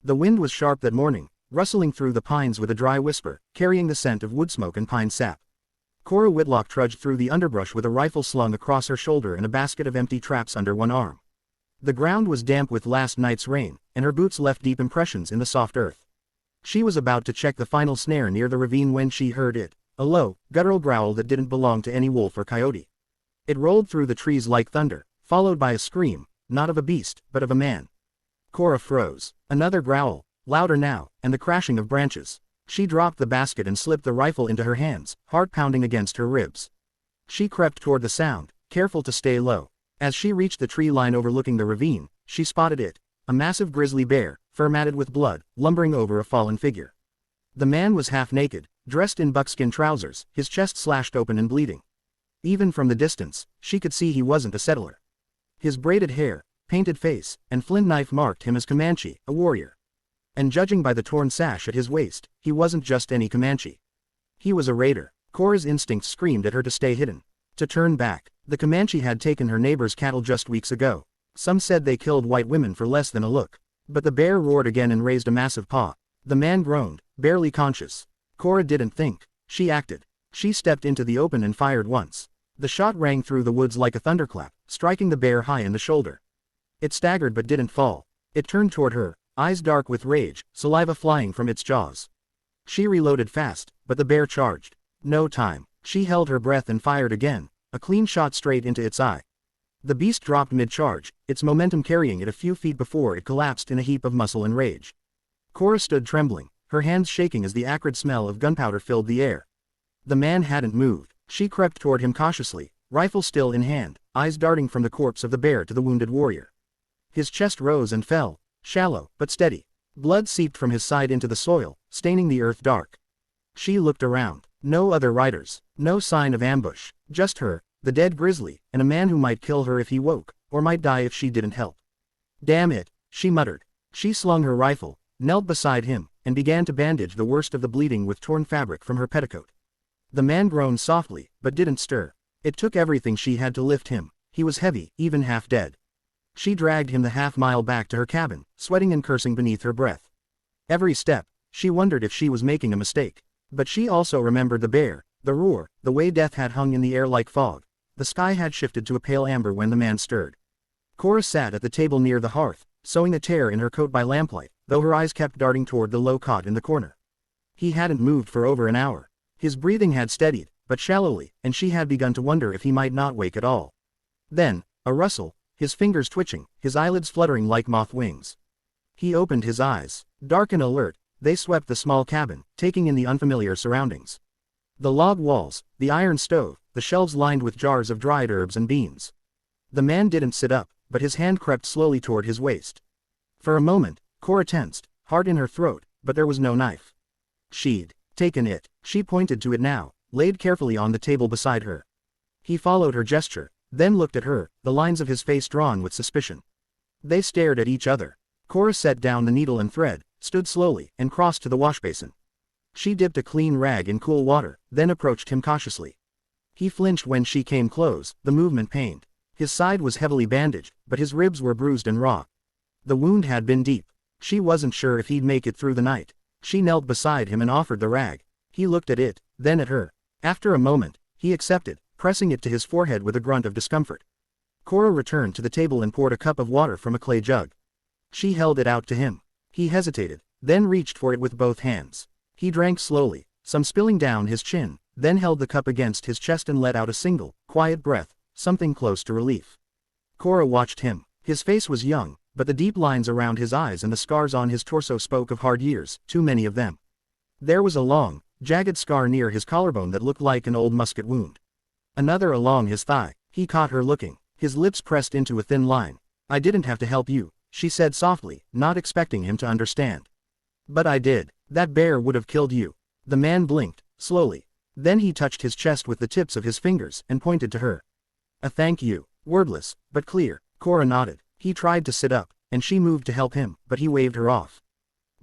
The wind was sharp that morning, rustling through the pines with a dry whisper, carrying the scent of wood smoke and pine sap. Cora Whitlock trudged through the underbrush with a rifle slung across her shoulder and a basket of empty traps under one arm. The ground was damp with last night's rain, and her boots left deep impressions in the soft earth. She was about to check the final snare near the ravine when she heard it, a low, guttural growl that didn't belong to any wolf or coyote. It rolled through the trees like thunder, followed by a scream, not of a beast, but of a man. Cora froze. Another growl, louder now, and the crashing of branches. She dropped the basket and slipped the rifle into her hands, heart pounding against her ribs. She crept toward the sound, careful to stay low. As she reached the tree line overlooking the ravine, she spotted it, a massive grizzly bear, fur matted with blood, lumbering over a fallen figure. The man was half naked, dressed in buckskin trousers, his chest slashed open and bleeding. Even from the distance, she could see he wasn't a settler. His braided hair, painted face, and flint knife marked him as Comanche, a warrior. And judging by the torn sash at his waist, he wasn't just any Comanche. He was a raider. Cora's instincts screamed at her to stay hidden, to turn back. The Comanche had taken her neighbor's cattle just weeks ago. Some said they killed white women for less than a look. But the bear roared again and raised a massive paw. The man groaned, barely conscious. Cora didn't think. She acted. She stepped into the open and fired once. The shot rang through the woods like a thunderclap, striking the bear high in the shoulder. It staggered but didn't fall. It turned toward her, eyes dark with rage, saliva flying from its jaws. She reloaded fast, but the bear charged. No time. She held her breath and fired again, a clean shot straight into its eye. The beast dropped mid-charge, its momentum carrying it a few feet before it collapsed in a heap of muscle and rage. Cora stood trembling, her hands shaking as the acrid smell of gunpowder filled the air. The man hadn't moved. She crept toward him cautiously, rifle still in hand, eyes darting from the corpse of the bear to the wounded warrior. His chest rose and fell, shallow, but steady. Blood seeped from his side into the soil, staining the earth dark. She looked around. No other riders, no sign of ambush, just her, the dead grizzly, and a man who might kill her if he woke, or might die if she didn't help. Damn it, she muttered. She slung her rifle, knelt beside him, and began to bandage the worst of the bleeding with torn fabric from her petticoat. The man groaned softly, but didn't stir. It took everything she had to lift him. He was heavy, even half dead. She dragged him the half-mile back to her cabin, sweating and cursing beneath her breath. Every step, she wondered if she was making a mistake. But she also remembered the bear, the roar, the way death had hung in the air like fog. The sky had shifted to a pale amber when the man stirred. Cora sat at the table near the hearth, sewing a tear in her coat by lamplight, though her eyes kept darting toward the low cot in the corner. He hadn't moved for over an hour. His breathing had steadied, but shallowly, and she had begun to wonder if he might not wake at all. Then, a rustle, his fingers twitching, his eyelids fluttering like moth wings. He opened his eyes, dark and alert. They swept the small cabin, taking in the unfamiliar surroundings. The log walls, the iron stove, the shelves lined with jars of dried herbs and beans. The man didn't sit up, but his hand crept slowly toward his waist. For a moment, Cora tensed, heart in her throat, but there was no knife. She'd taken it. She pointed to it now, laid carefully on the table beside her. He followed her gesture, then looked at her, the lines of his face drawn with suspicion. They stared at each other. Cora set down the needle and thread, stood slowly, and crossed to the washbasin. She dipped a clean rag in cool water, then approached him cautiously. He flinched when she came close, the movement pained. His side was heavily bandaged, but his ribs were bruised and raw. The wound had been deep. She wasn't sure if he'd make it through the night. She knelt beside him and offered the rag. He looked at it, then at her. After a moment, he accepted, pressing it to his forehead with a grunt of discomfort. Cora returned to the table and poured a cup of water from a clay jug. She held it out to him. He hesitated, then reached for it with both hands. He drank slowly, some spilling down his chin, then held the cup against his chest and let out a single, quiet breath, something close to relief. Cora watched him. His face was young, but the deep lines around his eyes and the scars on his torso spoke of hard years, too many of them. There was a long, jagged scar near his collarbone that looked like an old musket wound. Another along his thigh. He caught her looking, his lips pressed into a thin line. "I didn't have to help you," she said softly, not expecting him to understand. "But I did. That bear would have killed you." The man blinked, slowly. Then he touched his chest with the tips of his fingers and pointed to her. "A thank you." Wordless, but clear. Cora nodded. He tried to sit up, and she moved to help him, but he waved her off.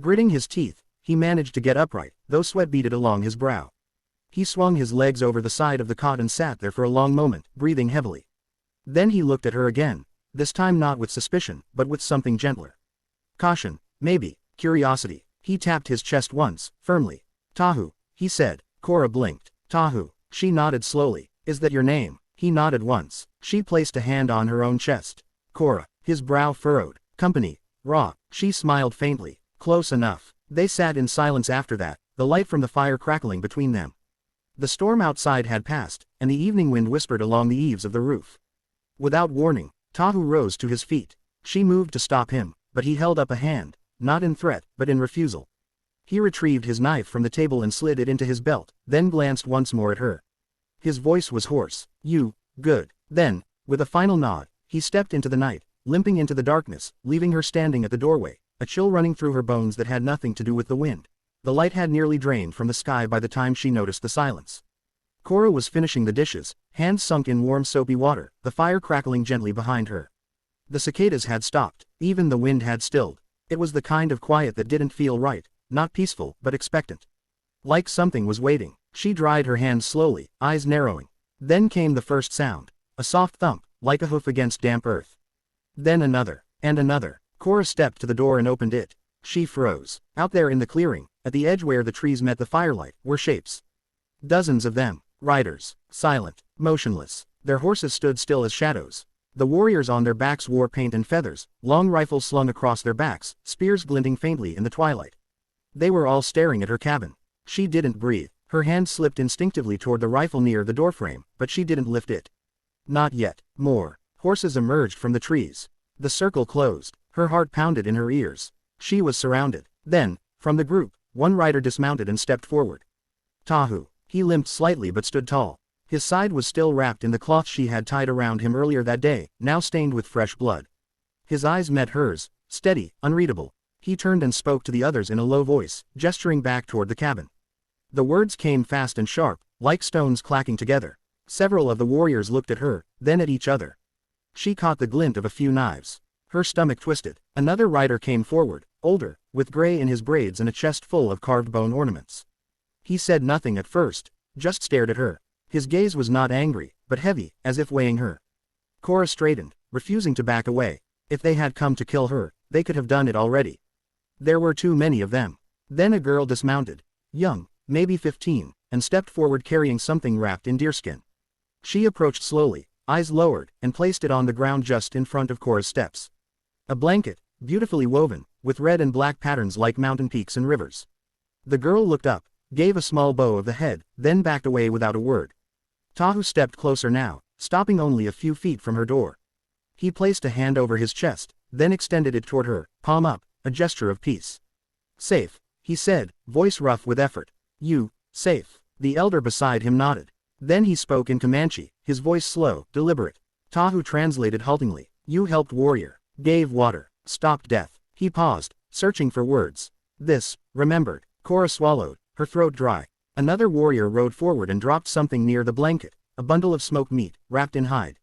Gritting his teeth, he managed to get upright, though sweat beaded along his brow. He swung his legs over the side of the cot and sat there for a long moment, breathing heavily. Then he looked at her again, this time not with suspicion, but with something gentler. Caution, maybe. Curiosity. He tapped his chest once, firmly. Tahu, he said. Cora blinked. Tahu. She nodded slowly. Is that your name? He nodded once. She placed a hand on her own chest. Cora. His brow furrowed. Company. Raw. She smiled faintly. Close enough. They sat in silence after that, the light from the fire crackling between them. The storm outside had passed, and the evening wind whispered along the eaves of the roof. Without warning, Tahu rose to his feet. She moved to stop him, but he held up a hand, not in threat, but in refusal. He retrieved his knife from the table and slid it into his belt, then glanced once more at her. His voice was hoarse. You, good. Then, with a final nod, he stepped into the night, limping into the darkness, leaving her standing at the doorway, a chill running through her bones that had nothing to do with the wind. The light had nearly drained from the sky by the time she noticed the silence. Cora was finishing the dishes, hands sunk in warm soapy water, the fire crackling gently behind her. The cicadas had stopped, even the wind had stilled. It was the kind of quiet that didn't feel right, not peaceful, but expectant. Like something was waiting. She dried her hands slowly, eyes narrowing. Then came the first sound, a soft thump, like a hoof against damp earth. Then another, and another. Cora stepped to the door and opened it. She froze. Out there in the clearing, at the edge where the trees met the firelight, were shapes. Dozens of them, riders, silent, motionless. Their horses stood still as shadows. The warriors on their backs wore paint and feathers, long rifles slung across their backs, spears glinting faintly in the twilight. They were all staring at her cabin. She didn't breathe. Her hand slipped instinctively toward the rifle near the doorframe, but she didn't lift it. Not yet. More. Horses emerged from the trees. The circle closed. Her heart pounded in her ears. She was surrounded. Then, from the group, one rider dismounted and stepped forward. Tahu. He limped slightly but stood tall. His side was still wrapped in the cloth she had tied around him earlier that day, now stained with fresh blood. His eyes met hers, steady, unreadable. He turned and spoke to the others in a low voice, gesturing back toward the cabin. The words came fast and sharp, like stones clacking together. Several of the warriors looked at her, then at each other. She caught the glint of a few knives. Her stomach twisted. Another rider came forward, older, with gray in his braids and a chest full of carved bone ornaments. He said nothing at first, just stared at her. His gaze was not angry, but heavy, as if weighing her. Cora straightened, refusing to back away. If they had come to kill her, they could have done it already. There were too many of them. Then a girl dismounted. Young, maybe 15, and stepped forward carrying something wrapped in deerskin. She approached slowly, eyes lowered, and placed it on the ground just in front of Cora's steps. A blanket, beautifully woven, with red and black patterns like mountain peaks and rivers. The girl looked up, gave a small bow of the head, then backed away without a word. Tahu stepped closer now, stopping only a few feet from her door. He placed a hand over his chest, then extended it toward her, palm up, a gesture of peace. Safe, he said, voice rough with effort. You, safe. The elder beside him nodded. Then he spoke in Comanche, his voice slow, deliberate. Tahu translated haltingly. You helped warrior, gave water, stopped death. He paused, searching for words. This, remembered. Cora swallowed, her throat dry. Another warrior rode forward and dropped something near the blanket, a bundle of smoked meat, wrapped in hide.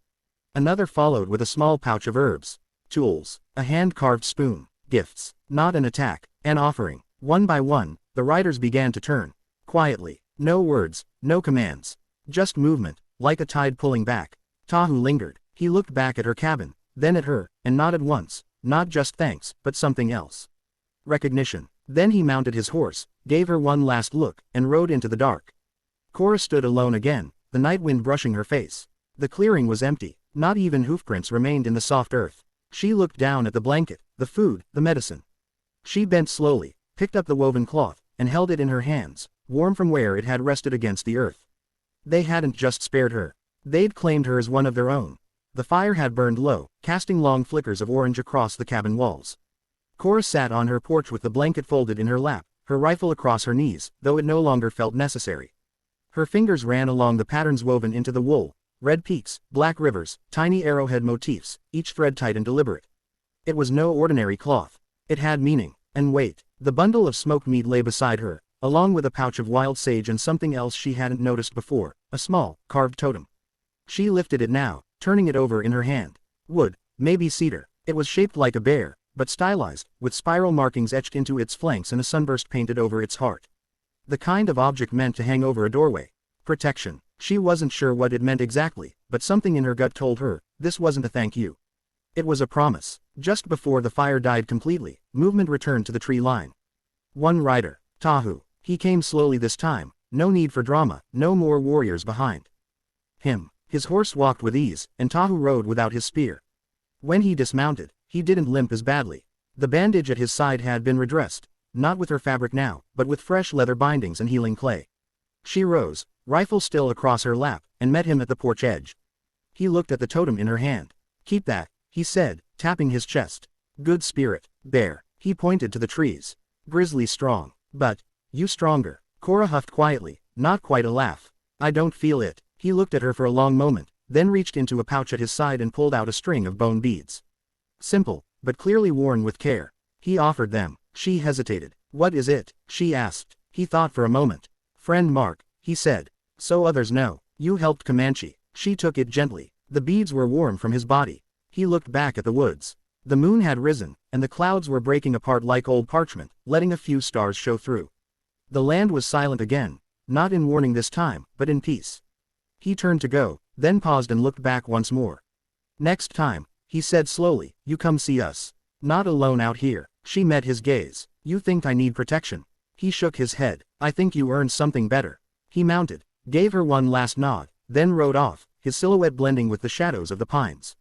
Another followed with a small pouch of herbs. Tools, a hand-carved spoon, gifts, not an attack, an offering. One by one, the riders began to turn. Quietly, no words, no commands. Just movement, like a tide pulling back. Tahu lingered. He looked back at her cabin, then at her, and nodded once, not just thanks, but something else. Recognition. Then he mounted his horse, gave her one last look, and rode into the dark. Cora stood alone again, the night wind brushing her face. The clearing was empty, not even hoofprints remained in the soft earth. She looked down at the blanket, the food, the medicine. She bent slowly, picked up the woven cloth, and held it in her hands, warm from where it had rested against the earth. They hadn't just spared her. They'd claimed her as one of their own. The fire had burned low, casting long flickers of orange across the cabin walls. Cora sat on her porch with the blanket folded in her lap, her rifle across her knees, though it no longer felt necessary. Her fingers ran along the patterns woven into the wool, red peaks, black rivers, tiny arrowhead motifs, each thread tight and deliberate. It was no ordinary cloth. It had meaning, and weight. The bundle of smoked meat lay beside her, along with a pouch of wild sage and something else she hadn't noticed before, a small, carved totem. She lifted it now, turning it over in her hand. Wood, maybe cedar. It was shaped like a bear, but stylized, with spiral markings etched into its flanks and a sunburst painted over its heart. The kind of object meant to hang over a doorway. Protection. She wasn't sure what it meant exactly, but something in her gut told her, this wasn't a thank you. It was a promise. Just before the fire died completely, movement returned to the tree line. One rider, Tahu. He came slowly this time, no need for drama, no more warriors behind him. His horse walked with ease, and Tahu rode without his spear. When he dismounted, he didn't limp as badly. The bandage at his side had been redressed, not with her fabric now, but with fresh leather bindings and healing clay. She rose, rifle still across her lap, and met him at the porch edge. He looked at the totem in her hand. "Keep that," he said, tapping his chest. "Good spirit, bear." He pointed to the trees. "Grizzly strong. But, you stronger." Cora huffed quietly, not quite a laugh. "I don't feel it." He looked at her for a long moment, then reached into a pouch at his side and pulled out a string of bone beads. Simple, but clearly worn with care. He offered them. She hesitated. "What is it?" she asked. He thought for a moment. "Friend Mark," he said. "So others know. You helped Comanche." She took it gently. The beads were warm from his body. He looked back at the woods. The moon had risen, and the clouds were breaking apart like old parchment, letting a few stars show through. The land was silent again, not in warning this time, but in peace. He turned to go, then paused and looked back once more. "Next time," he said slowly, "you come see us. Not alone out here." She met his gaze. "You think I need protection?" He shook his head. "I think you earned something better." He mounted, gave her one last nod, then rode off, his silhouette blending with the shadows of the pines.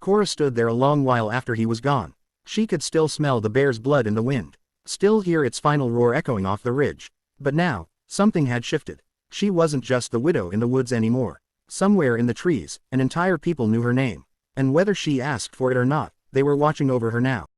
Cora stood there a long while after he was gone. She could still smell the bear's blood in the wind, still hear its final roar echoing off the ridge. But now, something had shifted. She wasn't just the widow in the woods anymore. Somewhere in the trees, an entire people knew her name. And whether she asked for it or not, they were watching over her now.